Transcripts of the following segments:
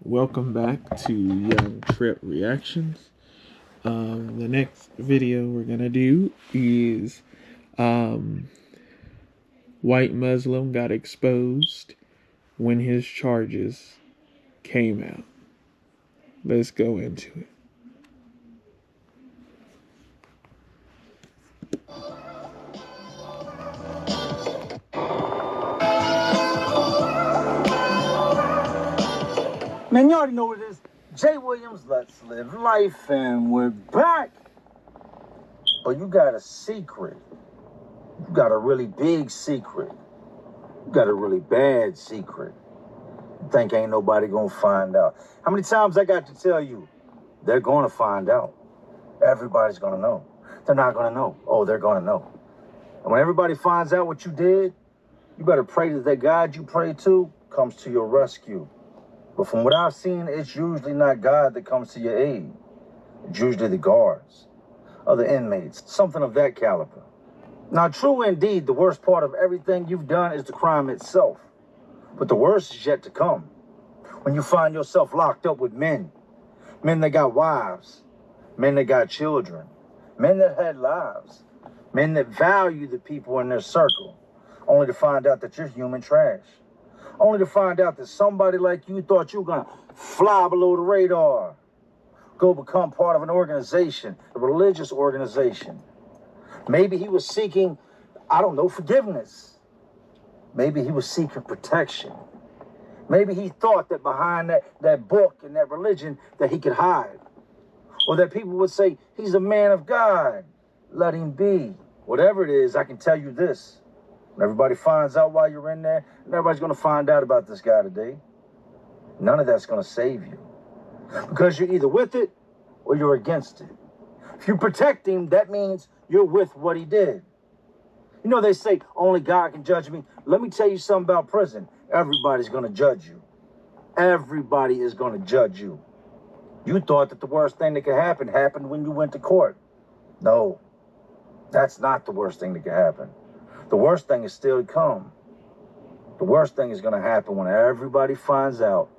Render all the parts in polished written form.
Welcome back to Young Tripp Reactions. The next video we're gonna do is white Muslim got exposed when his charges came out. Let's go into it. Man, you already know what it is. Jay Williams, Let's Live Life, and we're back. But you got a secret. You got a really big secret. You got a really bad secret. You think ain't nobody gonna find out. How many times I got to tell you? They're gonna find out. Everybody's gonna know. They're not gonna know. Oh, they're gonna know. And when everybody finds out what you did, you better pray that the God you pray to comes to your rescue. But from what I've seen, it's usually not God that comes to your aid. It's usually the guards, other inmates, something of that caliber. Now, true indeed, the worst part of everything you've done is the crime itself. But the worst is yet to come. When you find yourself locked up with men that got wives, men that got children, men that had lives, men that value the people in their circle, only to find out that you're human trash. Only to find out that somebody like you thought you were going to fly below the radar, go become part of an organization, a religious organization. Maybe he was seeking, I don't know, forgiveness. Maybe he was seeking protection. Maybe he thought that behind that book and that religion that he could hide. Or that people would say, he's a man of God, let him be. Whatever it is, I can tell you this. When everybody finds out while you're in there, and everybody's going to find out about this guy today, none of that's going to save you. Because you're either with it or you're against it. If you protect him, that means you're with what he did. You know, they say only God can judge me. Let me tell you something about prison. Everybody's going to judge you. Everybody is going to judge you. You thought that the worst thing that could happen happened when you went to court. No, that's not the worst thing that could happen. The worst thing is still to come. The worst thing is going to happen when everybody finds out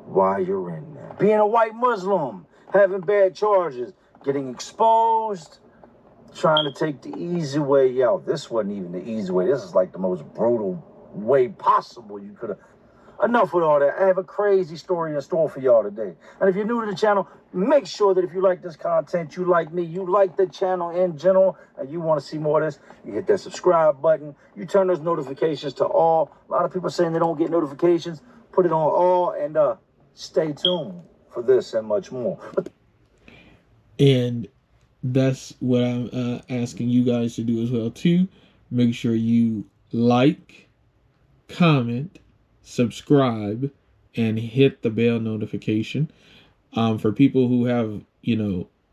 why you're in there. Being a white Muslim, having bad charges, getting exposed, trying to take the easy way out. This wasn't even the easy way. This is like the most brutal way possible you could have. Enough with all that. I have a crazy story in store for y'all today. And if you're new to the channel, make sure that if you like this content, you like me, you like the channel in general, and you want to see more of this, you hit that subscribe button. You turn those notifications to all. A lot of people are saying they don't get notifications. Put it on all and stay tuned for this and much more. And that's what I'm asking you guys to do as well too. Make sure you like, comment, subscribe, and hit the bell notification. For people who have,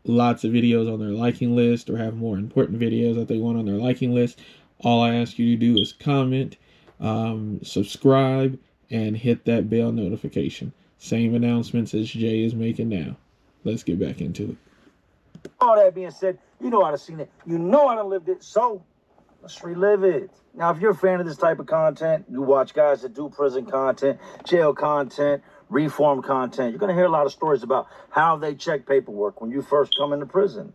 lots of videos on their liking list or have more important videos that they want on their liking list, all I ask you to do is comment, subscribe, and hit that bell notification. Same announcements as Jay is making now. Let's get back into it. All that being said, you know how to see it. You know how to live it. So let's relive it. Now, if you're a fan of this type of content, you watch guys that do prison content, jail content, reform content, you're going to hear a lot of stories about how they check paperwork when you first come into prison.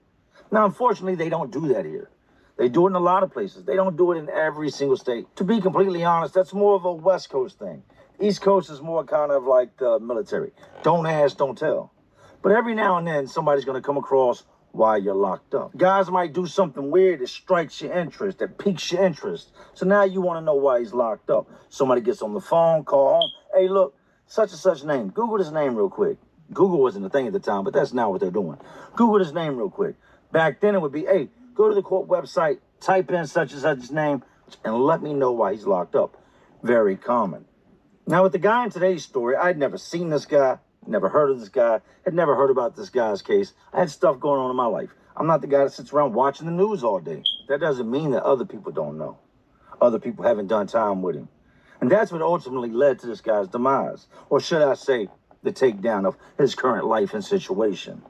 Now, unfortunately, they don't do that here. They do it in a lot of places. They don't do it in every single state. To be completely honest, that's more of a West Coast thing. East Coast is more kind of like the military. Don't ask, don't tell. But every now and then, somebody's going to come across why you're locked up. Guys might do something weird that strikes your interest, that piques your interest. So now you want to know why he's locked up. Somebody gets on the phone, call home. Hey, look, such and such name. Google his name real quick. Google wasn't a thing at the time, but that's now what they're doing. Google his name real quick. Back then it would be, hey, go to the court website, type in such and such his name, and let me know why he's locked up. Very common. Now with the guy in today's story, I'd never seen this guy. Never heard of this guy, had never heard about this guy's case. I had stuff going on in my life. I'm not the guy that sits around watching the news all day. That doesn't mean that other people don't know. Other people haven't done time with him. And that's what ultimately led to this guy's demise. Or should I say, the takedown of his current life and situation.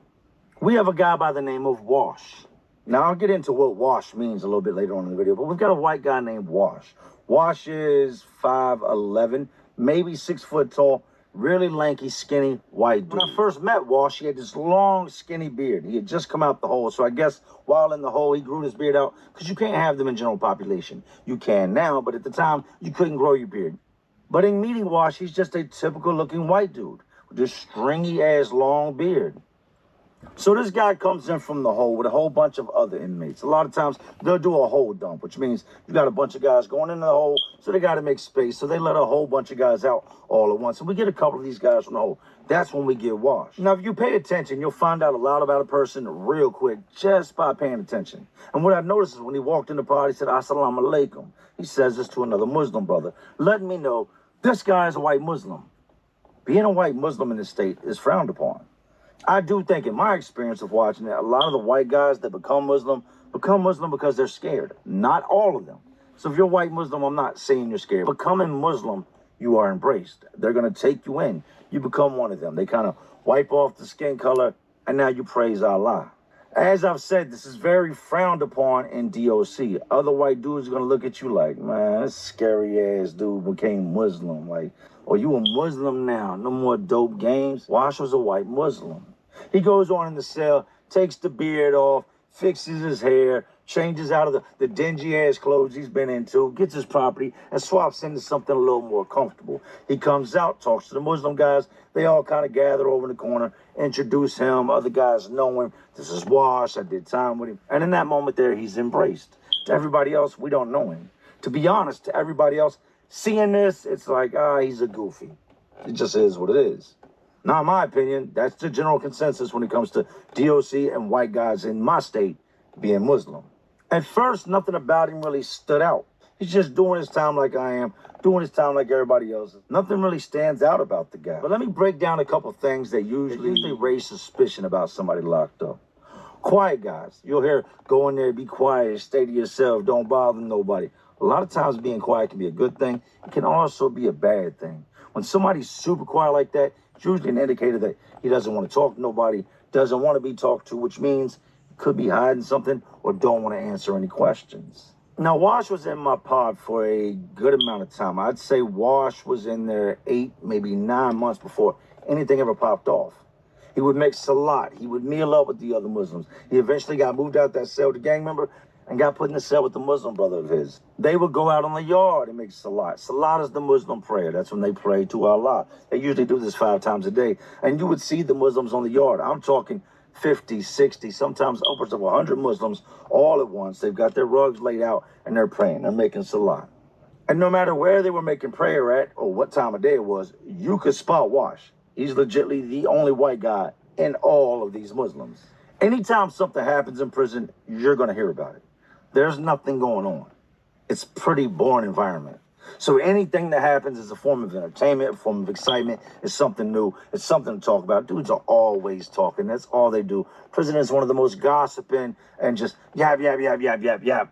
We have a guy by the name of Wash. Now, I'll get into what Wash means a little bit later on in the video, but we've got a white guy named Wash. Wash is 5'11", maybe 6 foot tall, really lanky, skinny, white dude. When I first met Wash, he had this long, skinny beard. He had just come out the hole, so I guess while in the hole, he grew his beard out, because you can't have them in general population. You can now, but at the time, you couldn't grow your beard. But in meeting Wash, he's just a typical-looking white dude with this stringy-ass long beard. So this guy comes in from the hole with a whole bunch of other inmates. A lot of times, they'll do a hole dump, which means you got a bunch of guys going into the hole, so they got to make space. So they let a whole bunch of guys out all at once. And we get a couple of these guys from the hole. That's when we get washed. Now, if you pay attention, you'll find out a lot about a person real quick just by paying attention. And what I noticed is when he walked in the pod, he said, "Assalamu alaikum." He says this to another Muslim brother, letting me know this guy is a white Muslim. Being a white Muslim in this state is frowned upon. I do think, in my experience of watching it, a lot of the white guys that become Muslim because they're scared. Not all of them. So if you're white Muslim, I'm not saying you're scared. Becoming Muslim, you are embraced. They're going to take you in. You become one of them. They kind of wipe off the skin color, and now you praise Allah. As I've said, this is very frowned upon in DOC. Other white dudes are going to look at you like, man, this scary-ass dude became Muslim. Like, oh, you a Muslim now. No more dope games. Wash was a white Muslim. He goes on in the cell, takes the beard off, fixes his hair, changes out of the dingy-ass clothes he's been into, gets his property, and swaps into something a little more comfortable. He comes out, talks to the Muslim guys. They all kind of gather over in the corner, introduce him. Other guys know him. This is Wash. I did time with him. And in that moment there, he's embraced. To everybody else, we don't know him. To be honest, to everybody else, seeing this, it's like, he's a goofy. It just is what it is. Now, in my opinion, that's the general consensus when it comes to DOC and white guys in my state being Muslim. At first, nothing about him really stood out. He's just doing his time like I am, doing his time like everybody else. Nothing really stands out about the guy. But let me break down a couple things that usually raise suspicion about somebody locked up. Quiet guys. You'll hear, go in there, be quiet, stay to yourself, don't bother nobody. A lot of times being quiet can be a good thing. It can also be a bad thing. When somebody's super quiet like that, it's usually an indicator that he doesn't want to talk to nobody, doesn't want to be talked to, which means he could be hiding something or don't want to answer any questions. Now, Wash was in my pod for a good amount of time. I'd say Wash was in there 8, maybe 9 months before anything ever popped off. He would make salat. He would meal up with the other Muslims. He eventually got moved out that cell with the gang member and got put in the cell with the Muslim brother of his. They would go out on the yard and make salat. Salat is the Muslim prayer. That's when they pray to Allah. They usually do this 5 times a day. And you would see the Muslims on the yard. I'm talking 50, 60, sometimes upwards of 100 Muslims all at once. They've got their rugs laid out and they're praying. They're making salat. And no matter where they were making prayer at or what time of day it was, you could spot Wash. He's legitimately the only white guy in all of these Muslims. Anytime something happens in prison, you're going to hear about it. There's nothing going on. It's a pretty boring environment. So anything that happens is a form of entertainment, a form of excitement. It's something new. It's something to talk about. Dudes are always talking. That's all they do. Prison is one of the most gossiping and just yap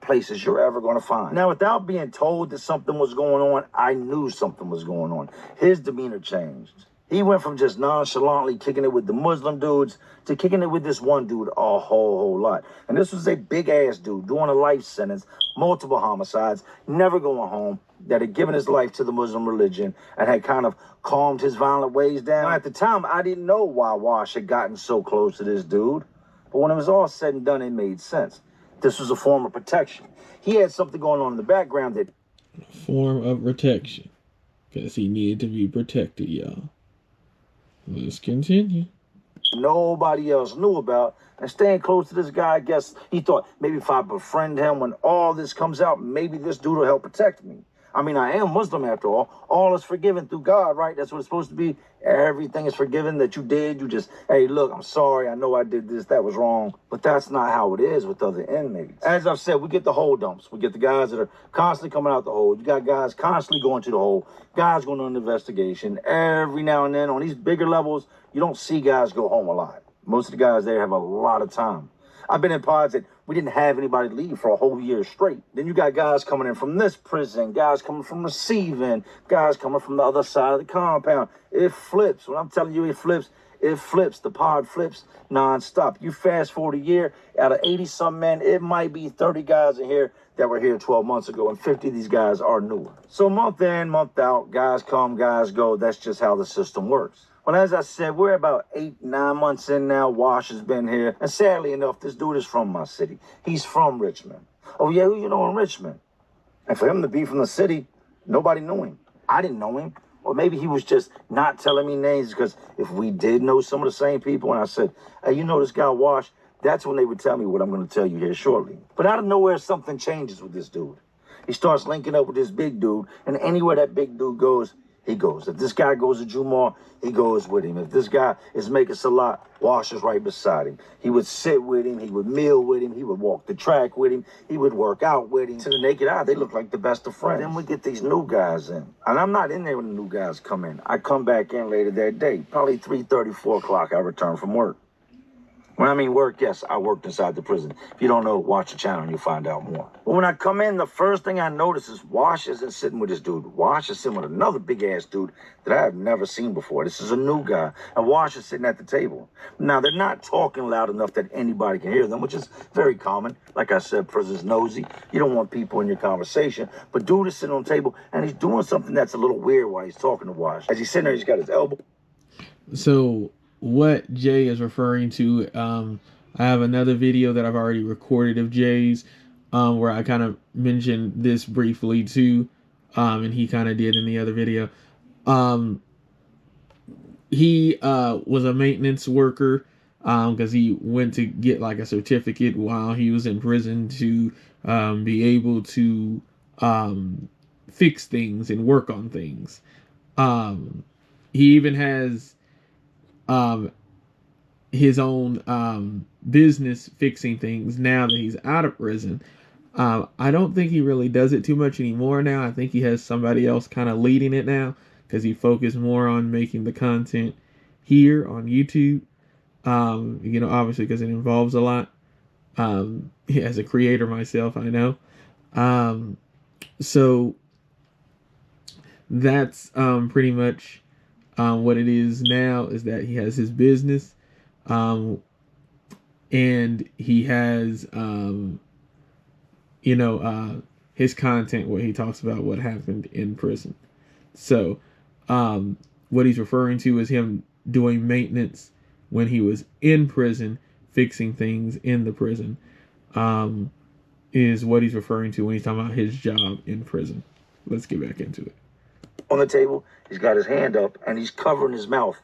places you're ever going to find. Now, without being told that something was going on, I knew something was going on. His demeanor changed. He went from just nonchalantly kicking it with the Muslim dudes to kicking it with this one dude a whole lot. And this was a big-ass dude doing a life sentence, multiple homicides, never going home, that had given his life to the Muslim religion and had kind of calmed his violent ways down. Now, at the time, I didn't know why Wash had gotten so close to this dude. But when it was all said and done, it made sense. This was a form of protection. He had something going on in the background that... Form of protection. Because he needed to be protected, y'all. Let's continue. Nobody else knew about. And staying close to this guy, I guess he thought, maybe if I befriend him when all this comes out, maybe this dude will help protect me. I mean, I am Muslim after all. All is forgiven through God, right? That's what it's supposed to be. Everything is forgiven that you did. You just, hey, look, I'm sorry. I know I did this. That was wrong. But that's not how it is with other inmates. As I've said, we get the hole dumps. We get the guys that are constantly coming out the hole. You got guys constantly going to the hole. Guys going on an investigation. Every now and then on these bigger levels, you don't see guys go home a lot. Most of the guys there have a lot of time. I've been in pods that we didn't have anybody leave for a whole year straight. Then you got guys coming in from this prison, guys coming from receiving, guys coming from the other side of the compound. It flips. When I'm telling you it flips, it flips. The pod flips nonstop. You fast forward a year, out of 80-some men, it might be 30 guys in here that were here 12 months ago, and 50 of these guys are newer. So month in, month out, guys come, guys go. That's just how the system works. Well, as I said, we're about 8, 9 months in now. Wash has been here. And sadly enough, this dude is from my city. He's from Richmond. Oh, yeah, who you know in Richmond? And for him to be from the city, nobody knew him. I didn't know him. Or maybe he was just not telling me names, because if we did know some of the same people, and I said, hey, you know this guy Wash, that's when they would tell me what I'm going to tell you here shortly. But out of nowhere, something changes with this dude. He starts linking up with this big dude, and anywhere that big dude goes, he goes. If this guy goes to Jumar, he goes with him. If this guy is making Salat, Wash is right beside him. He would sit with him. He would meal with him. He would walk the track with him. He would work out with him. To the naked eye, they look like the best of friends. Then we get these new guys in. And I'm not in there when the new guys come in. I come back in later that day. Probably 3:30, 4 o'clock, I return from work. When I mean work, yes, I worked inside the prison. If you don't know, watch the channel and you'll find out more. But when I come in, the first thing I notice is Wash isn't sitting with this dude. Wash is sitting with another big-ass dude that I have never seen before. This is a new guy, and Wash is sitting at the table. Now, they're not talking loud enough that anybody can hear them, which is very common. Like I said, prison's nosy. You don't want people in your conversation. But dude is sitting on the table, and he's doing something that's a little weird while he's talking to Wash. As he's sitting there, he's got his elbow. So what Jay is referring to, I have another video that I've already recorded of Jay's, where I kind of mentioned this briefly too, and he kind of did in the other video. He was a maintenance worker, because he went to get like a certificate while he was in prison to be able to fix things and work on things. He even has his own business fixing things now that he's out of prison. I don't think he really does it too much anymore now. I think he has somebody else kind of leading it now, because he focused more on making the content here on YouTube. You know, obviously because it involves a lot. As a creator myself, I know. So that's pretty much what it is now, is that he has his business, and he has his content where he talks about what happened in prison. So what he's referring to is him doing maintenance when he was in prison, fixing things in the prison, is what he's referring to when he's talking about his job in prison. Let's get back into it. On the table, he's got his hand up, and he's covering his mouth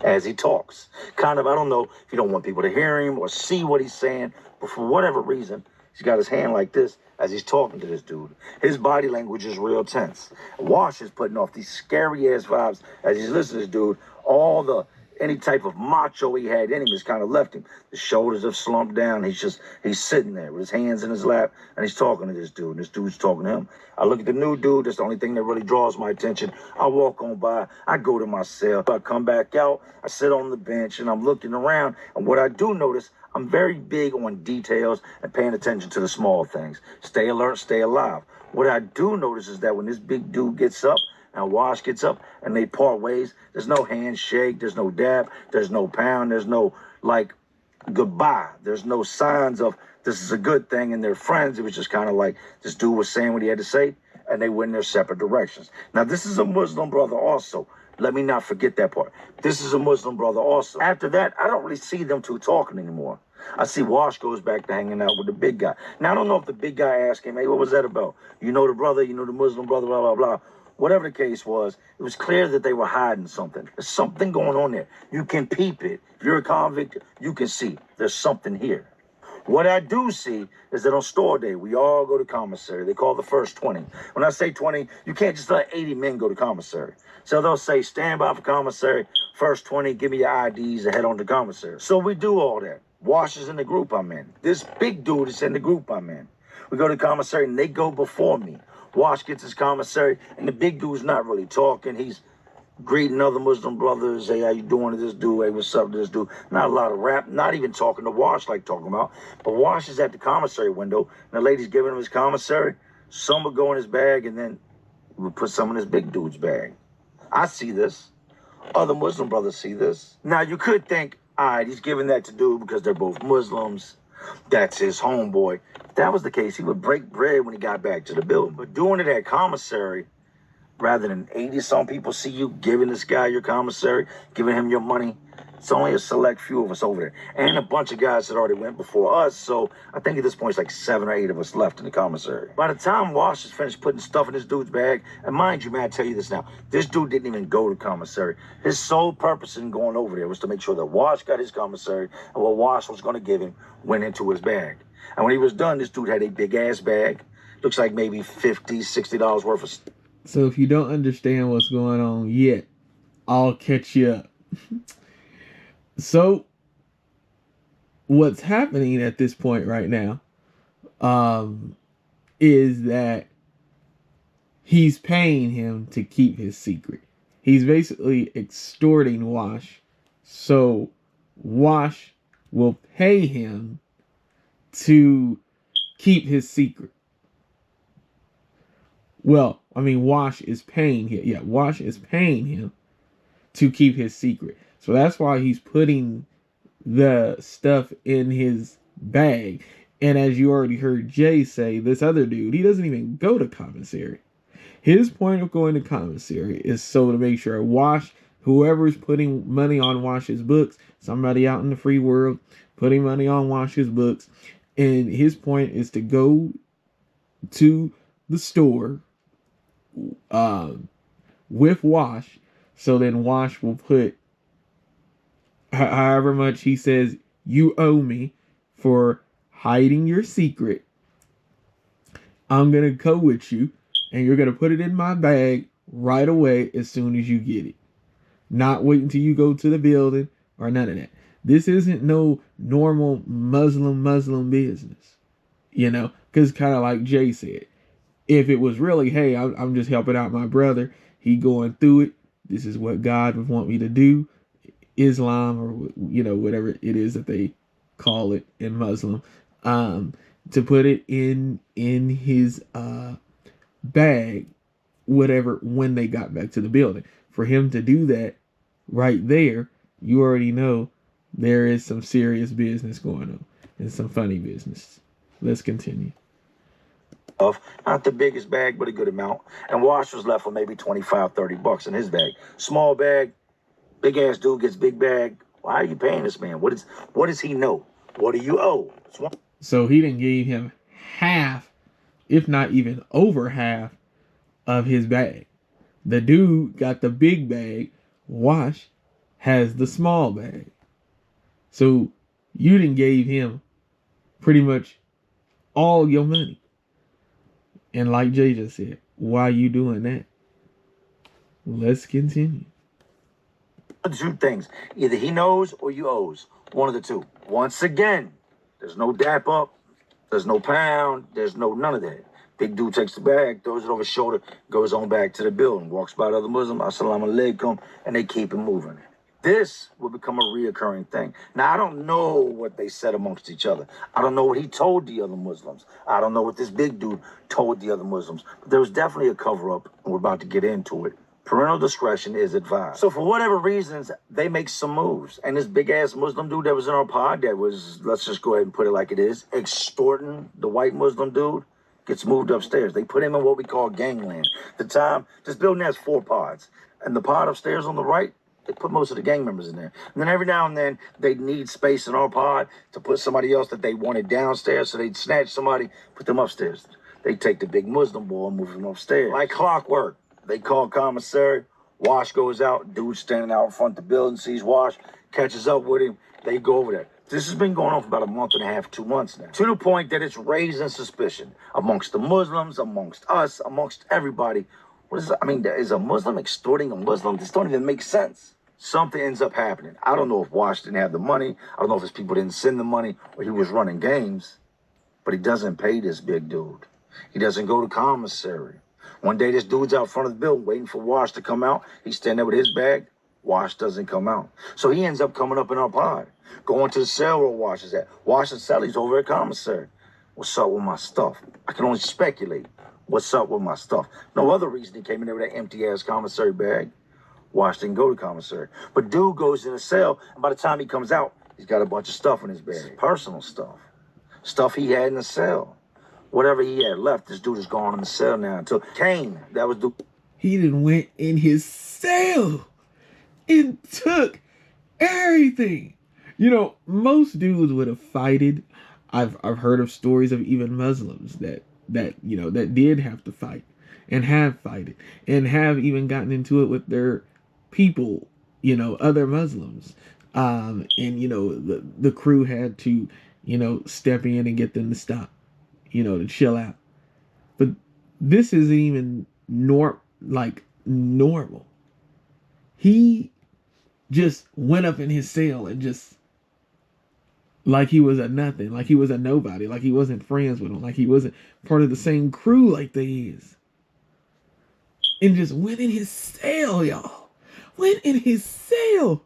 as he talks. Kind of, I don't know if you don't want people to hear him or see what he's saying, but for whatever reason, he's got his hand like this as he's talking to this dude. His body language is real tense. Wash is putting off these scary-ass vibes as he's listening to this dude. Any type of macho he had in him has kind of left him. The shoulders have slumped down. He's sitting there with his hands in his lap, and he's talking to this dude, and this dude's talking to him. I look at the new dude. That's the only thing that really draws my attention. I walk on by. I go to my cell. I come back out. I sit on the bench, and I'm looking around. And what I do notice, I'm very big on details and paying attention to the small things. Stay alert, stay alive. What I do notice is that when this big dude gets up, and Wash gets up and they part ways, there's no handshake, there's no dab, there's no pound, there's no, like, goodbye. There's no signs of this is a good thing and they're friends. It was just kind of like this dude was saying what he had to say, and they went in their separate directions. Now, this is a Muslim brother also. Let me not forget that part. This is a Muslim brother also. After that, I don't really see them two talking anymore. I see Wash goes back to hanging out with the big guy. Now, I don't know if the big guy asked him, hey, what was that about? You know the brother, you know the Muslim brother, blah, blah, blah. Whatever the case was, it was clear that they were hiding something. There's something going on there. You can peep it. If you're a convict, you can see there's something here. What I do see is that on store day, we all go to commissary. They call the first 20. When I say 20, you can't just let 80 men go to commissary. So they'll say, stand by for commissary, first 20, give me your IDs and head on to commissary. So we do all that. Wash is in the group I'm in. This big dude is in the group I'm in. We go to commissary and they go before me. Wash gets his commissary, and the big dude's not really talking. He's greeting other Muslim brothers. Hey, how you doing to this dude? Hey, what's up to this dude? Not a lot of rap, not even talking to Wash like talking about. But Wash is at the commissary window, and the lady's giving him his commissary. Some would go in his bag, and then we would put some in this big dude's bag. I see this. Other Muslim brothers see this. Now, you could think, all right, he's giving that to dude because they're both Muslims. That's his homeboy. If that was the case, he would break bread when he got back to the building. But doing it at commissary, rather than 80-some people see you giving this guy your commissary, giving him your money, it's only a select few of us over there. And a bunch of guys that already went before us, so I think at this point it's like 7 or 8 of us left in the commissary. By the time Wash is finished putting stuff in this dude's bag, and mind you, man, I tell you this now, this dude didn't even go to commissary. His sole purpose in going over there was to make sure that Wash got his commissary, and what Wash was going to give him went into his bag. And when he was done, this dude had a big-ass bag. Looks like maybe $50, $60 worth of stuff. So if you don't understand what's going on yet, I'll catch you up. So what's happening at this point right now is that he's paying him to keep his secret. He's basically extorting Wash. So Wash will pay him to keep his secret. Well, I mean, Wash is paying him. Yeah, Wash is paying him to keep his secret. So that's why he's putting the stuff in his bag. And as you already heard Jay say, this other dude, he doesn't even go to commissary. His point of going to commissary is so to make sure Wash, whoever's putting money on Wash's books, somebody out in the free world putting money on Wash's books, and his point is to go to the store with Wash, so then Wash will put however much he says you owe me for hiding your secret. I'm gonna go with you, and you're gonna put it in my bag right away as soon as you get it. Not wait until you go to the building or none of that. This isn't no normal Muslim business, you know, because kind of like Jay said, if it was really, hey, I'm just helping out my brother, he going through it, this is what God would want me to do, Islam or, you know, whatever it is that they call it in Muslim, to put it in his bag, whatever, when they got back to the building. For him to do that right there, you already know there is some serious business going on and some funny business. Let's continue. Not the biggest bag, but a good amount. And Wash was left with maybe 25, 30 bucks in his bag. Small bag, big ass dude gets big bag. Why are you paying this man? What does he know? What do you owe? So he didn't give him half, if not even over half, of his bag. The dude got the big bag. Wash has the small bag. So you didn't gave him pretty much all your money. And like Jay just said, why are you doing that? Let's continue. Two things. Either he knows or you owes. One of the two. Once again, there's no dap up. There's no pound. There's no none of that. Big dude takes the bag, throws it over his shoulder, goes on back to the building, walks by the other Muslim, assalamu alaikum, and they keep it moving. This will become a reoccurring thing. Now, I don't know what they said amongst each other. I don't know what he told the other Muslims. I don't know what this big dude told the other Muslims. But there was definitely a cover-up, and we're about to get into it. Parental discretion is advised. So for whatever reasons, they make some moves. And this big-ass Muslim dude that was in our pod that was, let's just go ahead and put it like it is, extorting the white Muslim dude, gets moved upstairs. They put him in what we call gangland. This building has 4 pods. And the pod upstairs on the right, they put most of the gang members in there. And then every now and then, they need space in our pod to put somebody else that they wanted downstairs. So they'd snatch somebody, put them upstairs. They take the big Muslim boy and move him upstairs. Like clockwork. They call commissary. Wash goes out. Dude standing out in front of the building, sees Wash, catches up with him. They go over there. This has been going on for about a month and a half, 2 months now. To the point that it's raising suspicion amongst the Muslims, amongst us, amongst everybody. What is that? I mean, is a Muslim extorting a Muslim? This don't even make sense. Something ends up happening. I don't know if Wash didn't have the money. I don't know if his people didn't send the money or he was running games. But he doesn't pay this big dude. He doesn't go to commissary. One day, this dude's out front of the building waiting for Wash to come out. He's standing there with his bag. Wash doesn't come out. So he ends up coming up in our pod, going to the cell where Wash is at. Wash's cell, he's over at commissary. What's up with my stuff? I can only speculate. What's up with my stuff? No other reason he came in there with that empty-ass commissary bag. Wash didn't go to commissary. But dude goes in the cell, and by the time he comes out, he's got a bunch of stuff in his bag. Personal stuff. Stuff he had in the cell. Whatever he had left, this dude is gone in the cell now. Until Kane, that was the... He done went in his cell and took everything. You know, most dudes would have fighted. I've heard of stories of even Muslims that you know that did have to fight and have fighted and have even gotten into it with their people, you know, other Muslims. And you know the crew had to, you know, step in and get them to stop, you know, to chill out. But this isn't even normal. He just went up in his cell and just, like he was a nothing, like he was a nobody, like he wasn't friends with him, like he wasn't part of the same crew like they is. And just went in his cell, y'all. Went in his cell.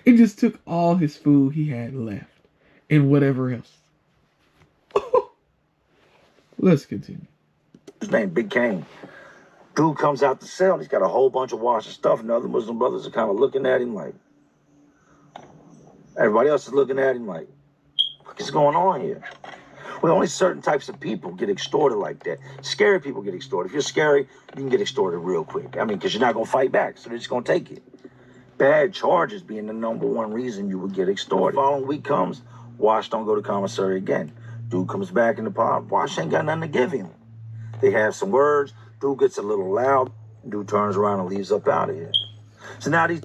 It just took all his food he had left and whatever else. Let's continue. His name, Big Kane. Dude comes out the cell, he's got a whole bunch of Wash and stuff, and the other Muslim brothers are kind of looking at him like... Everybody else is looking at him like, what is going on here? Well, only certain types of people get extorted like that. Scary people get extorted. If you're scary, you can get extorted real quick. I mean, because you're not going to fight back, so they're just going to take it. Bad charges being the #1 reason you would get extorted. The following week comes, Wash don't go to commissary again. Dude comes back in the pod. Wash ain't got nothing to give him. They have some words. Dude gets a little loud. Dude turns around and leaves up out of here. So now these...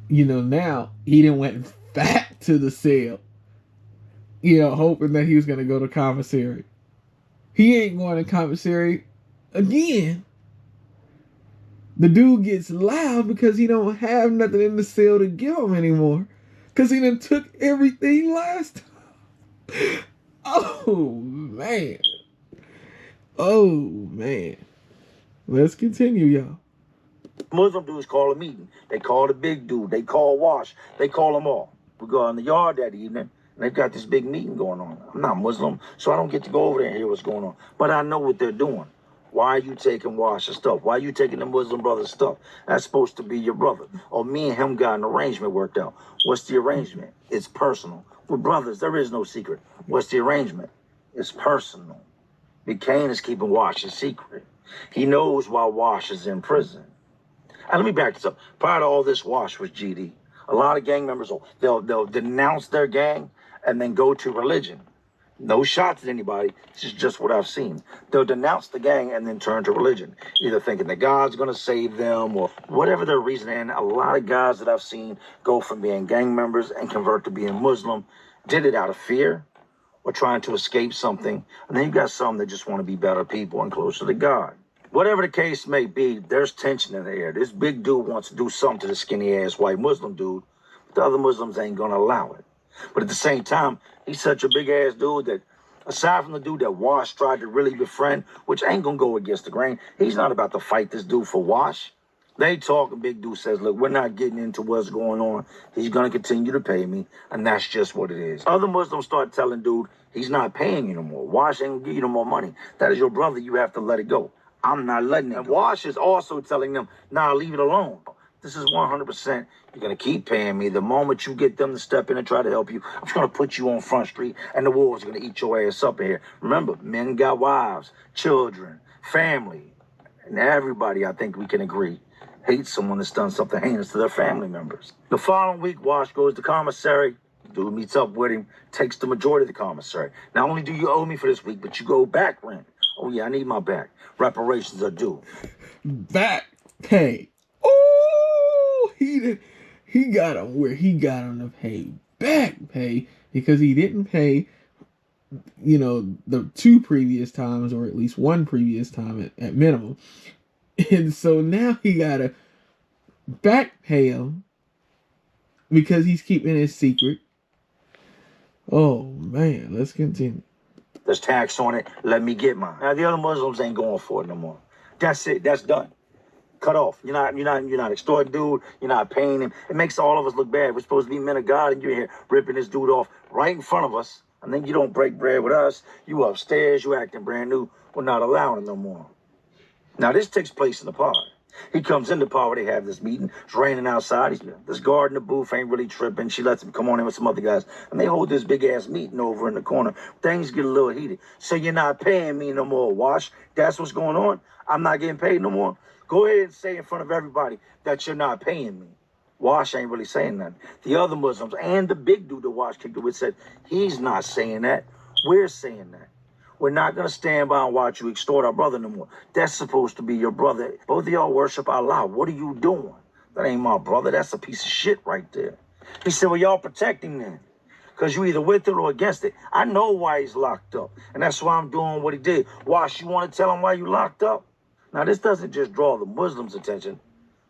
You know, now he done went back to the cell, you know, hoping that he was going to go to commissary. He ain't going to commissary again. The dude gets loud because he don't have nothing in the cell to give him anymore, because he done took everything last time. Oh, man. Oh, man. Let's continue, y'all. Muslim dudes call a meeting. They call the big dude. They call Wash. They call them all. We go in the yard that evening, and they've got this big meeting going on. I'm not Muslim, so I don't get to go over there and hear what's going on. But I know what they're doing. Why are you taking Wash's stuff? Why are you taking the Muslim brother's stuff? That's supposed to be your brother. Or me and him got an arrangement worked out. What's the arrangement? It's personal. We're brothers. There is no secret. What's the arrangement? It's personal. Big Kane is keeping Wash's secret. He knows why Wash is in prison. And let me back this up. Prior to all this, Wash was GD. A lot of gang members, they'll denounce their gang and then go to religion. No shots at anybody. This is just what I've seen. They'll denounce the gang and then turn to religion, either thinking that God's going to save them or whatever their reason. And a lot of guys that I've seen go from being gang members and convert to being Muslim did it out of fear or trying to escape something. And then you got some that just want to be better people and closer to God. Whatever the case may be, there's tension in the air. This big dude wants to do something to the skinny-ass white Muslim dude, but the other Muslims ain't going to allow it. But at the same time, he's such a big-ass dude that, aside from the dude that Wash tried to really befriend, which ain't going to go against the grain, he's not about to fight this dude for Wash. They talk, and big dude says, look, we're not getting into what's going on. He's going to continue to pay me, and that's just what it is. Other Muslims start telling dude, he's not paying you no more. Wash ain't going to give you no more money. That is your brother. You have to let it go. I'm not letting it. And Wash is also telling them, nah, leave it alone. This is 100%. You're going to keep paying me. The moment you get them to step in and try to help you, I'm just going to put you on Front Street, and the wolves are going to eat your ass up in here. Remember, men got wives, children, family, and everybody, I think we can agree, hates someone that's done something heinous to their family members. The following week, Wash goes to commissary. Dude meets up with him, takes the majority of the commissary. Not only do you owe me for this week, but you go back rent. Oh, yeah, I need my back. Reparations are due. Back pay. Oh, he got him where he got him to pay back pay because he didn't pay, you know, the 2 previous times or at least 1 previous time at minimum. And so now he got to back pay him because he's keeping his secret. Oh, man, let's continue. There's tax on it. Let me get mine. Now the other Muslims ain't going for it no more. That's it. That's done. Cut off. You're not extorting dude. You're not paying him. It makes all of us look bad. We're supposed to be men of God, and you're here ripping this dude off right in front of us. And then you don't break bread with us. You upstairs. You acting brand new. We're not allowing it no more. Now this takes place in the park. He comes in the park where they have this meeting. It's raining outside. This guard in the booth ain't really tripping. She lets him come on in with some other guys. And they hold this big-ass meeting over in the corner. Things get a little heated. So you're not paying me no more, Wash. That's what's going on? I'm not getting paid no more? Go ahead and say in front of everybody that you're not paying me. Wash ain't really saying nothing. The other Muslims and the big dude that Wash kicked it with said, he's not saying that. We're saying that. We're not going to stand by and watch you extort our brother no more. That's supposed to be your brother. Both of y'all worship Allah. What are you doing? That ain't my brother. That's a piece of shit right there. He said, well, y'all protect him then. Because you either with it or against it. I know why he's locked up. And that's why I'm doing what he did. Wash, you want to tell him why you locked up? Now, this doesn't just draw the Muslims' attention.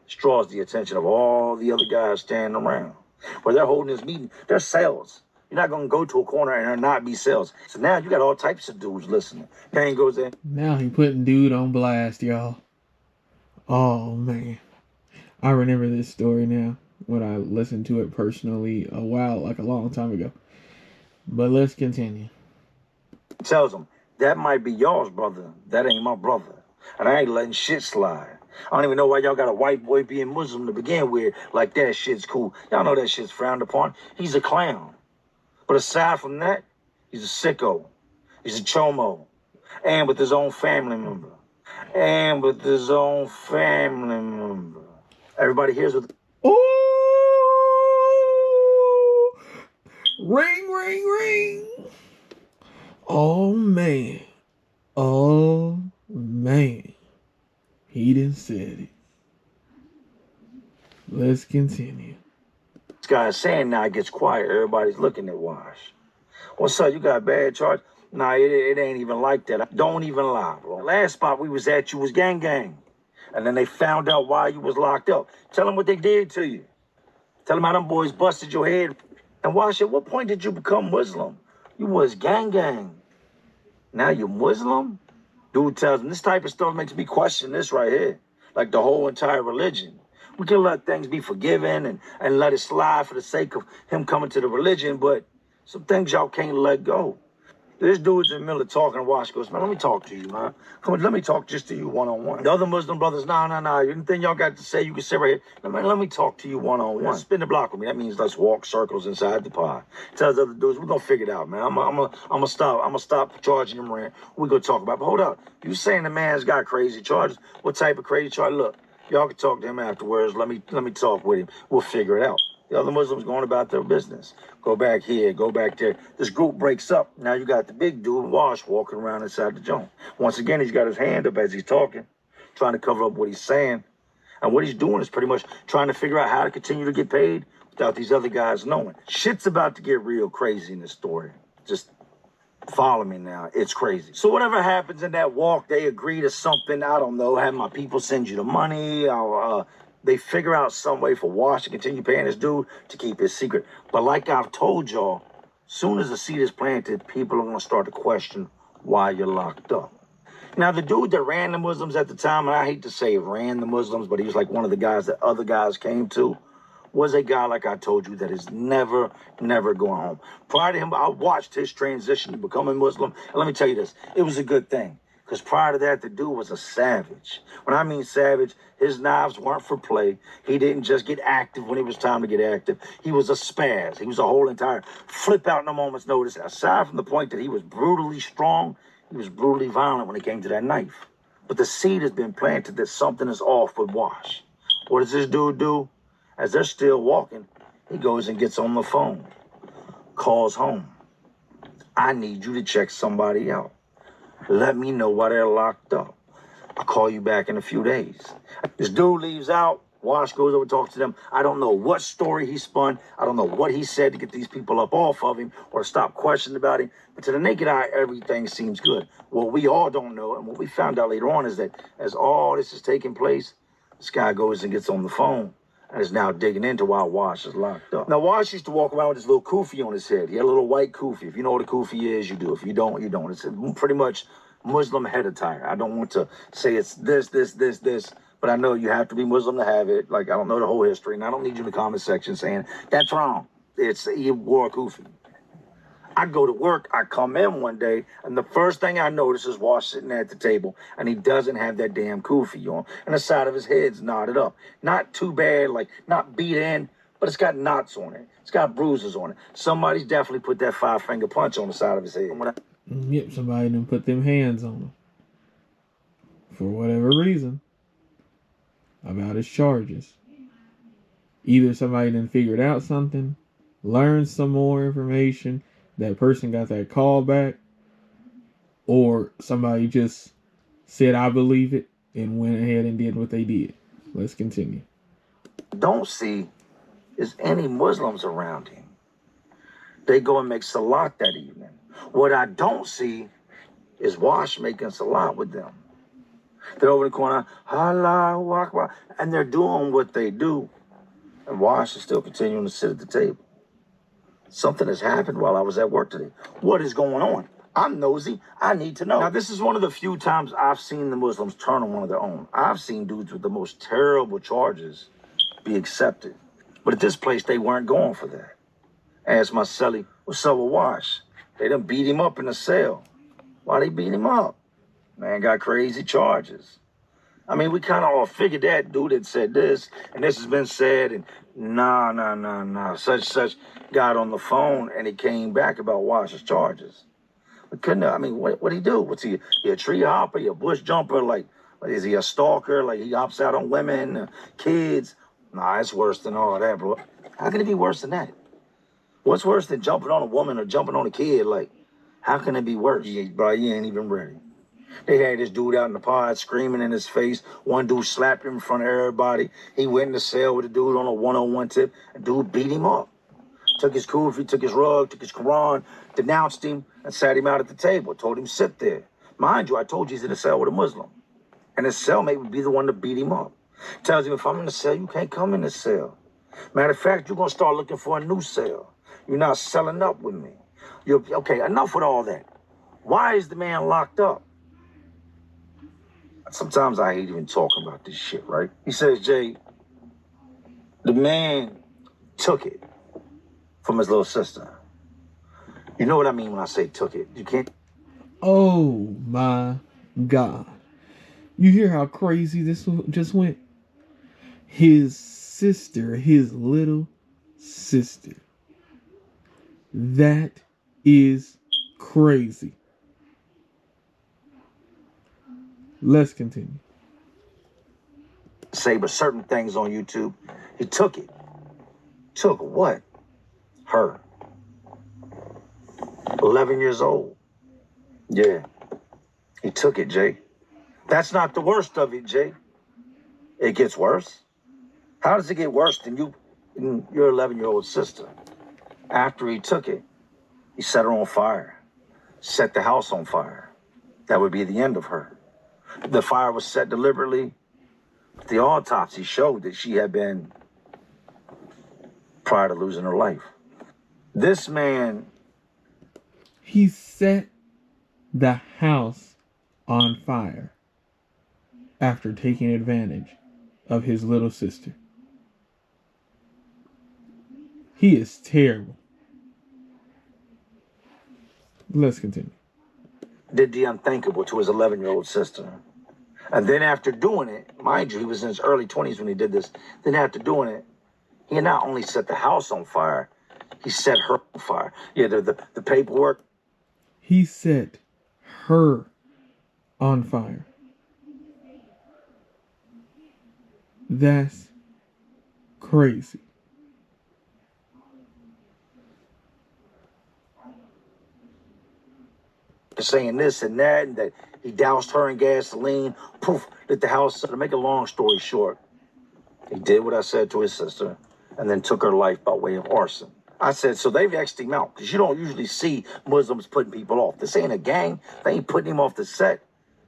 It draws the attention of all the other guys standing around. Where they're holding this meeting, they're cells. You're not going to go to a corner and there not be cells. So now you got all types of dudes listening. Kane goes in. Now he putting dude on blast, y'all. Oh, man. I remember this story now when I listened to it personally a long time ago. But let's continue. Tells him, that might be y'all's brother. That ain't my brother. And I ain't letting shit slide. I don't even know why y'all got a white boy being Muslim to begin with. Like, that shit's cool. Y'all know that shit's frowned upon. He's a clown. But aside from that, he's a sicko. He's a chomo. And with his own family member. Everybody hears what... Oh! Ring, ring, ring! Oh, man. Oh, man. He done said it. Let's continue. This guy is saying now it gets quiet. Everybody's looking at Wash. What's up? You got a bad charge? Nah, it ain't even like that. Don't even lie, bro. The last spot we was at, you was gang gang. And then they found out why you was locked up. Tell them what they did to you. Tell them how them boys busted your head. And Wash, at what point did you become Muslim? You was gang gang. Now you're Muslim? Dude tells him this type of stuff makes me question this right here. Like the whole entire religion. We can let things be forgiven and let it slide for the sake of him coming to the religion, but some things y'all can't let go. This dude's in the middle of talking, and Wash goes, man, let me talk to you, man. Come on, let me talk just to you one-on-one. The other Muslim brothers, nah. Anything y'all got to say, you can say right here. Let me talk to you one-on-one. Spin the block with me. That means let's walk circles inside the pod. Tells the other dudes, we're going to figure it out, man. I'm gonna stop charging him rent. We're going to talk about it. But hold up. You saying the man's got crazy charges? What type of crazy charge? Look, y'all can talk to him afterwards. Let me talk with him. We'll figure it out. The other Muslims going about their business. Go back here, go back there. This group breaks up. Now you got the big dude, Wash, walking around inside the joint. Once again, he's got his hand up as he's talking, trying to cover up what he's saying. And what he's doing is pretty much trying to figure out how to continue to get paid without these other guys knowing. Shit's about to get real crazy in this story. Just follow me now. It's crazy. So whatever happens in that walk, they agree to something. I don't know. Have my people send you the money. They figure out some way for Wash to continue paying this dude to keep his secret. But like I've told y'all, soon as the seed is planted, people are going to start to question why you're locked up. Now, the dude that ran the Muslims at the time, and I hate to say ran the Muslims, but he was like one of the guys that other guys came to, was a guy, like I told you, that is never going home. Prior to him, I watched his transition to becoming Muslim. And let me tell you this, it was a good thing. Because prior to that, the dude was a savage. When I mean savage, his knives weren't for play. He didn't just get active when it was time to get active. He was a spaz. He was a whole entire flip out in a moment's notice. Aside from the point that he was brutally strong, he was brutally violent when it came to that knife. But the seed has been planted that something is off with Wash. What does this dude do? As they're still walking, he goes and gets on the phone, calls home. I need you to check somebody out. Let me know why they're locked up. I'll call you back in a few days. This dude leaves out. Wash goes over and talks to them. I don't know what story he spun. I don't know what he said to get these people up off of him or to stop questioning about him. But to the naked eye, everything seems good. What we all don't know, and what we found out later on, is that as all this is taking place, this guy goes and gets on the phone and is now digging into why Wash is locked up. Now, Wash used to walk around with this little kufi on his head. He had a little white kufi. If you know what a kufi is, you do. If you don't, you don't. It's pretty much Muslim head attire. I don't want to say it's this, but I know you have to be Muslim to have it. Like, I don't know the whole history, and I don't need you in the comment section saying, that's wrong. He wore a kufi. I go to work, I come in one day, and the first thing I notice is Wash sitting at the table, and he doesn't have that damn kufi on, and the side of his head's knotted up. Not too bad, like, not beat in, but it's got knots on it. It's got bruises on it. Somebody's definitely put that 5-finger punch on the side of his head. Yep, somebody done put them hands on him. For whatever reason. About his charges. Either somebody done figured out something, learned some more information, that person got that call back, or somebody just said, I believe it, and went ahead and did what they did. Let's continue. Don't see is any Muslims around him. They go and make salat that evening. What I don't see is Wash making salat with them. They're over the corner, Allahu Akbar, and they're doing what they do. And Wash is still continuing to sit at the table. Something has happened while I was at work today. What is going on? I'm nosy. I need to know. Now, this is one of the few times I've seen the Muslims turn on one of their own. I've seen dudes with the most terrible charges be accepted. But at this place, they weren't going for that. Asked my celly, what's up with Wash? They done beat him up in the cell. Why they beat him up? Man got crazy charges. I mean, we kind of all figured that dude had said this, and this has been said, and nah. Such got on the phone, and he came back about Wash's charges. But couldn't, I mean, what'd he do? What's he a tree hopper, he a bush jumper? Like, is he a stalker? Like, he hops out on women, kids? Nah, it's worse than all that, bro. How can it be worse than that? What's worse than jumping on a woman or jumping on a kid? Like, how can it be worse? Bro, you ain't even ready. They had this dude out in the pod screaming in his face. One dude slapped him in front of everybody. He went in the cell with a dude on a one-on-one tip. A dude beat him up. Took his kufi, took his rug, took his Quran, denounced him, and sat him out at the table. Told him sit there. Mind you, I told you he's in the cell with a Muslim. And his cellmate would be the one to beat him up. Tells him, if I'm in the cell, you can't come in the cell. Matter of fact, you're going to start looking for a new cell. You're not selling up with me. Okay, enough with all that. Why is the man locked up? Sometimes I hate even talking about this shit, right? He says, Jay, the man took it from his little sister. You know what I mean when I say took it? You can't. Oh my God. You hear how crazy this just went? His sister, his little sister. That is crazy. Let's continue. Say, but certain things on YouTube, he took it. Took what? Her. 11 years old. Yeah. He took it, Jay. That's not the worst of it, Jay. It gets worse. How does it get worse than your 11-year-old sister? After he took it, he set her on fire. Set the house on fire. That would be the end of her. The fire was set deliberately. The autopsy showed that she had been prior to losing her life. This man... He set the house on fire after taking advantage of his little sister. He is terrible. Let's continue. Did the unthinkable to his 11-year-old sister. And then after doing it, mind you, he was in his early 20s when he did this. Then after doing it, he not only set the house on fire, he set her on fire. Yeah, the paperwork. He set her on fire. That's crazy. Saying this and that, and that he doused her in gasoline, poof, lit the house. To make a long story short, he did what I said to his sister and then took her life by way of arson. I said, so they've X'd him out, because you don't usually see Muslims putting people off. This ain't a gang. They ain't putting him off the set,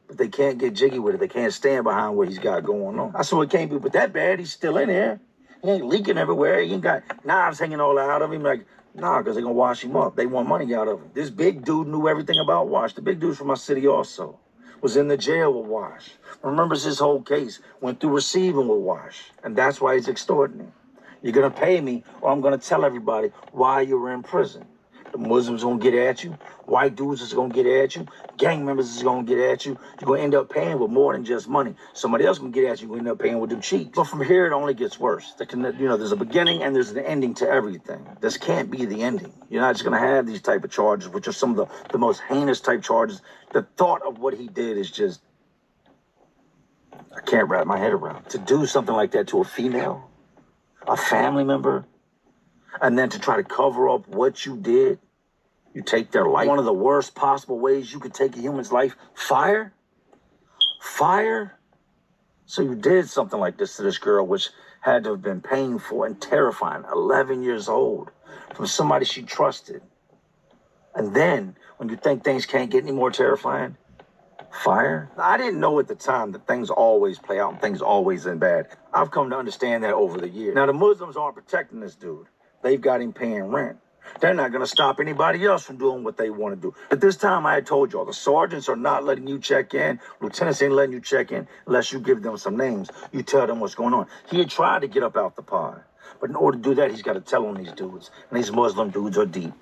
but they can't get jiggy with it. They can't stand behind what he's got going on. I said, well, it can't be but that bad. He's still in here. He ain't leaking everywhere. He ain't got knives hanging all out of him. Like, nah, because they're going to wash him up. They want money out of him. This big dude knew everything about Wash. The big dude's from my city also. Was in the jail with Wash. Remembers his whole case. Went through receiving with Wash. And that's why he's extorting him. You're going to pay me, or I'm going to tell everybody why you were in prison. The Muslims going to get at you. White dudes is going to get at you. Gang members is going to get at you. You're going to end up paying with more than just money. Somebody else going to get at you. You're going to end up paying with them cheeks. But from here, it only gets worse. There's a beginning and there's an ending to everything. This can't be the ending. You're not just going to have these type of charges, which are some of the most heinous type charges. The thought of what he did is just, I can't wrap my head around. To do something like that to a female, a family member, and then to try to cover up what you did. You take their life. One of the worst possible ways you could take a human's life. Fire? Fire? So you did something like this to this girl, which had to have been painful and terrifying. 11 years old, from somebody she trusted. And then, when you think things can't get any more terrifying, fire? I didn't know at the time that things always play out and things always end bad. I've come to understand that over the years. Now, the Muslims aren't protecting this dude. They've got him paying rent. They're not going to stop anybody else from doing what they want to do. At this time, I had told y'all, the sergeants are not letting you check in. Lieutenants ain't letting you check in unless you give them some names. You tell them what's going on. He had tried to get up out the pod. But in order to do that, he's got to tell on these dudes. And these Muslim dudes are deep.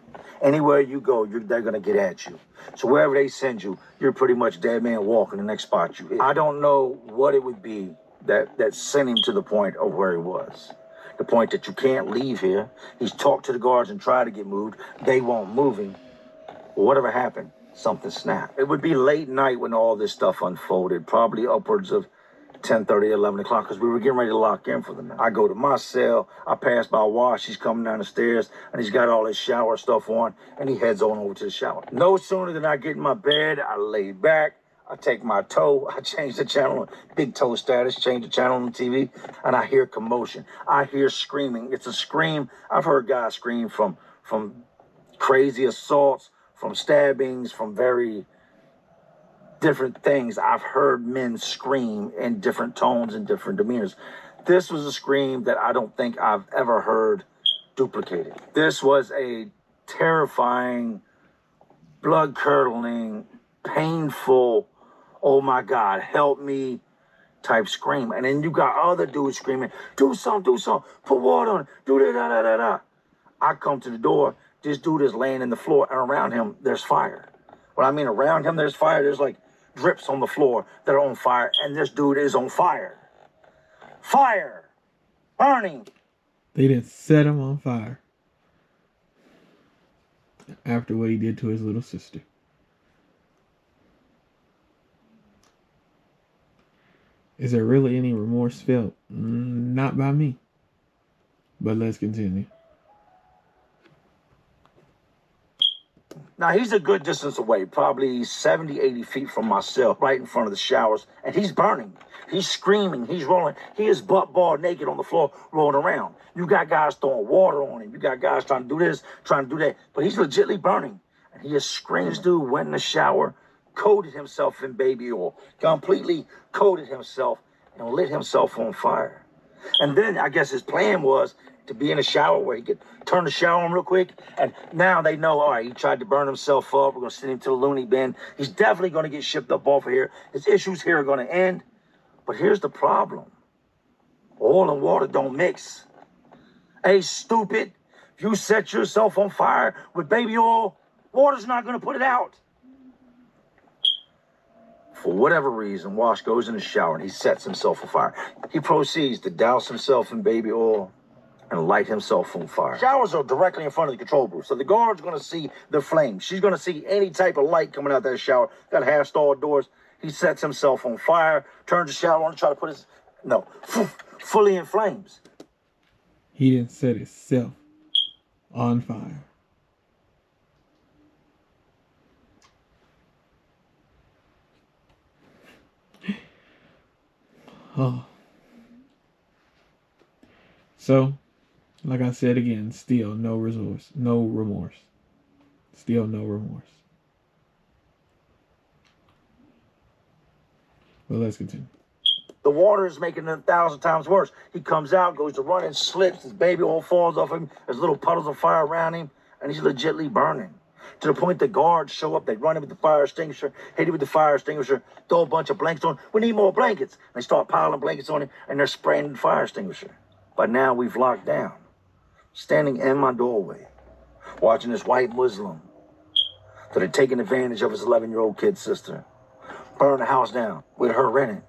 Anywhere you go, they're going to get at you. So wherever they send you, you're pretty much dead man walking the next spot you hit. I don't know what it would be that sent him to the point of where he was. The point that you can't leave here. He's talked to the guards and tried to get moved. They won't move him. Whatever happened, something snapped. It would be late night when all this stuff unfolded, probably upwards of 10:30, 11 o'clock, because we were getting ready to lock in for the night. I go to my cell. I pass by Wash. He's coming down the stairs, and he's got all his shower stuff on, and he heads on over to the shower. No sooner than I get in my bed, I lay back. I take my toe, I change the channel, big toe status, change the channel on the TV, and I hear commotion. I hear screaming. It's a scream. I've heard guys scream from crazy assaults, from stabbings, from very different things. I've heard men scream in different tones and different demeanors. This was a scream that I don't think I've ever heard duplicated. This was a terrifying, blood-curdling, painful, oh my God, help me type scream. And then you got other dudes screaming, do something, put water on it, do da-da-da-da-da. I come to the door, this dude is laying in the floor, and around him, there's fire. What I mean, around him, there's fire. There's like drips on the floor that are on fire, and this dude is on fire. Fire! Burning! They didn't set him on fire after what he did to his little sister. Is there really any remorse felt? Not by me. But let's continue. Now, he's a good distance away, probably 70, 80 feet from my cell, right in front of the showers, and he's burning. He's screaming. He's rolling. He is butt-ball naked on the floor, rolling around. You got guys throwing water on him. You got guys trying to do this, trying to do that. But he's legitimately burning. And he is screaming. This dude went in the shower, coated himself in baby oil, completely coated himself, and lit himself on fire. And then I guess his plan was to be in a shower where he could turn the shower on real quick. And now they know, all right, he tried to burn himself up. We're going to send him to the loony bin. He's definitely going to get shipped up off of here. His issues here are going to end. But here's the problem. Oil and water don't mix. Hey, stupid, if you set yourself on fire with baby oil, water's not going to put it out. For whatever reason, Wash goes in the shower and he sets himself on fire. He proceeds to douse himself in baby oil and light himself on fire. Showers are directly in front of the control booth, so the guard's going to see the flames. She's going to see any type of light coming out that shower. Got half-stalled doors. He sets himself on fire, turns the shower on to try to put his... No, fully in flames. He didn't set himself on fire. Oh. So, like I said again, still no remorse. Still no remorse. But let's continue. The water is making it 1,000 times worse. He comes out, goes to run and slips. His baby all falls off him. There's little puddles of fire around him, and he's legitly burning. To the point the guards show up, they run him with the fire extinguisher, hit him with the fire extinguisher, throw a bunch of blankets on him. We need more blankets. And they start piling blankets on him, and they're spraying the fire extinguisher. But now we've locked down. Standing in my doorway, watching this white Muslim that had taken advantage of his 11-year-old kid sister, burn the house down with her in it.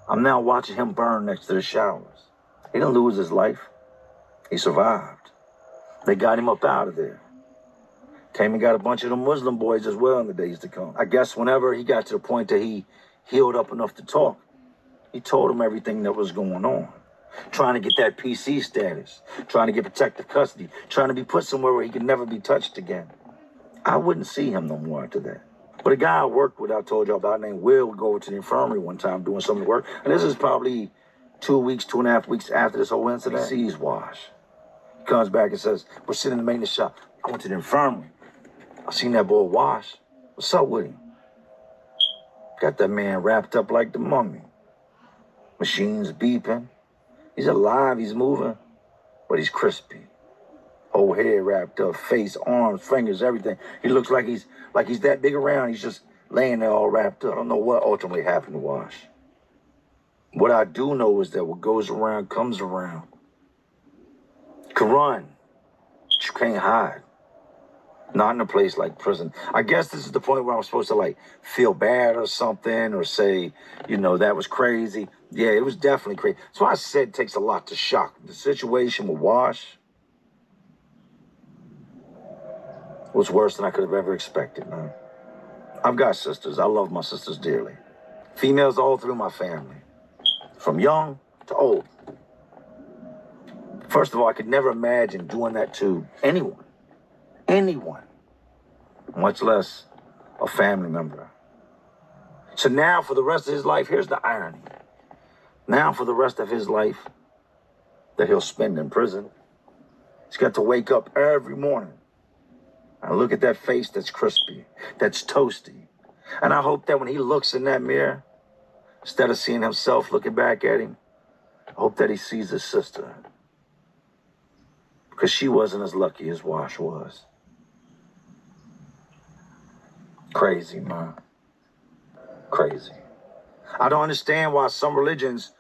I'm now watching him burn next to the showers. He didn't lose his life. He survived. They got him up out of there. Came and got a bunch of the Muslim boys as well in the days to come. I guess whenever he got to the point that he healed up enough to talk, he told them everything that was going on. Trying to get that PC status, trying to get protective custody, trying to be put somewhere where he could never be touched again. I wouldn't see him no more after that. But a guy I worked with, I told y'all about, named Will, would go over to the infirmary one time doing some of the work. And this is probably 2 weeks, 2.5 weeks after this whole incident. He sees Wash. He comes back and says, we're sitting in the maintenance shop, going to the infirmary. I seen that boy Wash. What's up with him? Got that man wrapped up like the mummy. Machines beeping. He's alive, he's moving, but he's crispy. Whole head wrapped up, face, arms, fingers, everything. He looks like he's that big around. He's just laying there all wrapped up. I don't know what ultimately happened to Wash. What I do know is that what goes around comes around. You can run, but you can't hide. Not in a place like prison. I guess this is the point where I'm supposed to like feel bad or something or say, you know, that was crazy. Yeah, it was definitely crazy. That's why I said it takes a lot to shock. The situation with Wash was worse than I could have ever expected, man. I've got sisters. I love my sisters dearly. Females all through my family, from young to old. First of all, I could never imagine doing that to anyone. Anyone, much less a family member. So now for the rest of his life, here's the irony. Now for the rest of his life that he'll spend in prison, he's got to wake up every morning and look at that face that's crispy, that's toasty. And I hope that when he looks in that mirror, instead of seeing himself looking back at him, I hope that he sees his sister. Because she wasn't as lucky as Wash was. Crazy, man. Crazy. I don't understand why some religions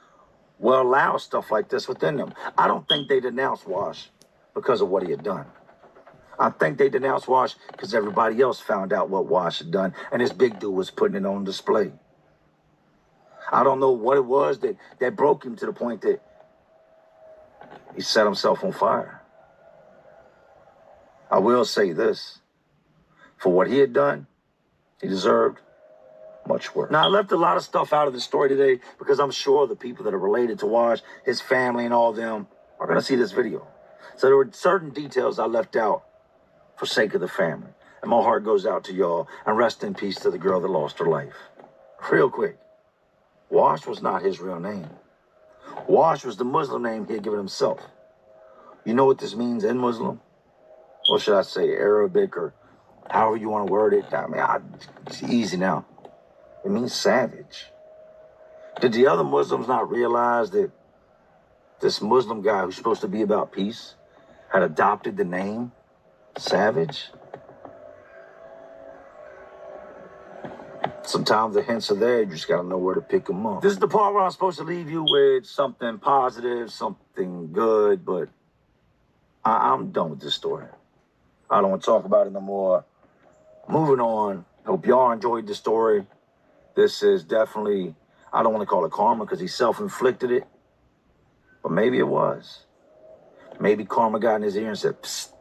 will allow stuff like this within them. I don't think they denounced Wash because of what he had done. I think they denounced Wash because everybody else found out what Wash had done, and this big dude was putting it on display. I don't know what it was that broke him to the point that he set himself on fire. I will say this. For what he had done, he deserved much worse. Now, I left a lot of stuff out of the story today because I'm sure the people that are related to Wash, his family and all of them, are going to see this video. So there were certain details I left out for sake of the family. And my heart goes out to y'all, and rest in peace to the girl that lost her life. Real quick, Wash was not his real name. Wash was the Muslim name he had given himself. You know what this means in Muslim? Or should I say Arabic, or however you want to word it? I mean, it's easy now. It means savage. Did the other Muslims not realize that this Muslim guy who's supposed to be about peace had adopted the name Savage? Sometimes the hints are there, you just got to know where to pick them up. This is the part where I'm supposed to leave you with something positive, something good, but I'm done with this story. I don't want to talk about it no more. Moving on. Hope y'all enjoyed the story. This is definitely, I don't want to call it karma because he self-inflicted it, but maybe it was. Maybe karma got in his ear and said, psst,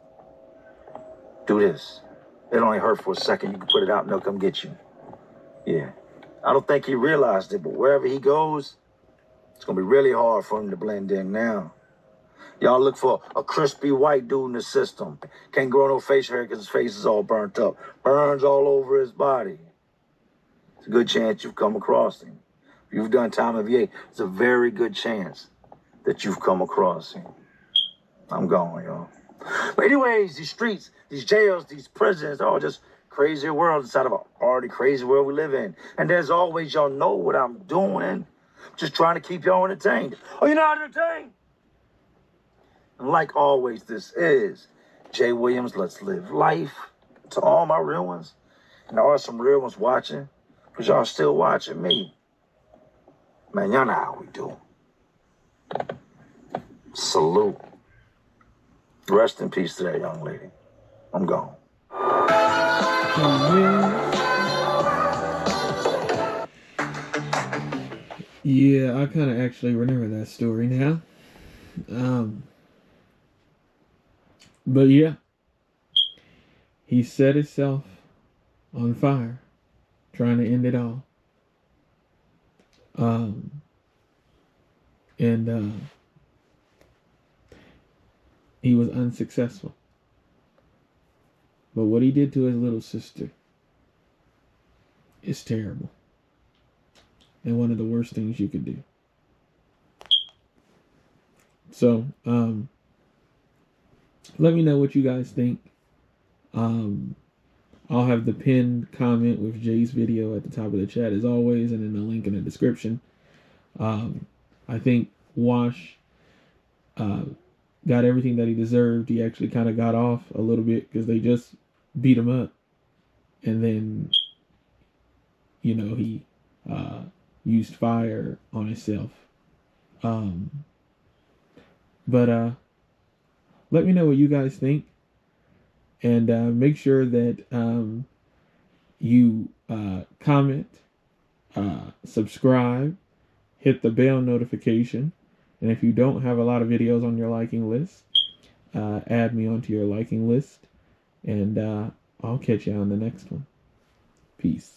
do this. It only hurt for a second. You can put it out and they'll come get you. Yeah. I don't think he realized it, but wherever he goes, it's going to be really hard for him to blend in now. Y'all look for a crispy white dude in the system. Can't grow no facial hair because his face is all burnt up. Burns all over his body. It's a good chance you've come across him. If you've done time of year, it's a very good chance that you've come across him. I'm gone, y'all. But anyways, these streets, these jails, these prisons, they're all just crazy world inside of an already crazy world we live in. And as always, y'all know what I'm doing. Just trying to keep y'all entertained. Oh, you're not entertained? And like always, this is Jay Williams, Let's Live Life. To all my real ones, and there are some real ones watching, because y'all still watching me. Man, y'all know how we do. Salute. Rest in peace to that young lady. I'm gone. Yeah, I kind of actually remember that story now. But yeah, he set himself on fire, trying to end it all. And he was unsuccessful. But what he did to his little sister is terrible. And one of the worst things you could do. So, let me know what you guys think. I'll have the pinned comment with Jay's video at the top of the chat as always, and then the link in the description. I think Wash got everything that he deserved. He actually kind of got off a little bit because they just beat him up. And then, he used fire on himself. But let me know what you guys think. And make sure that you comment, subscribe, hit the bell notification. And if you don't have a lot of videos on your liking list, add me onto your liking list. And I'll catch you on the next one. Peace.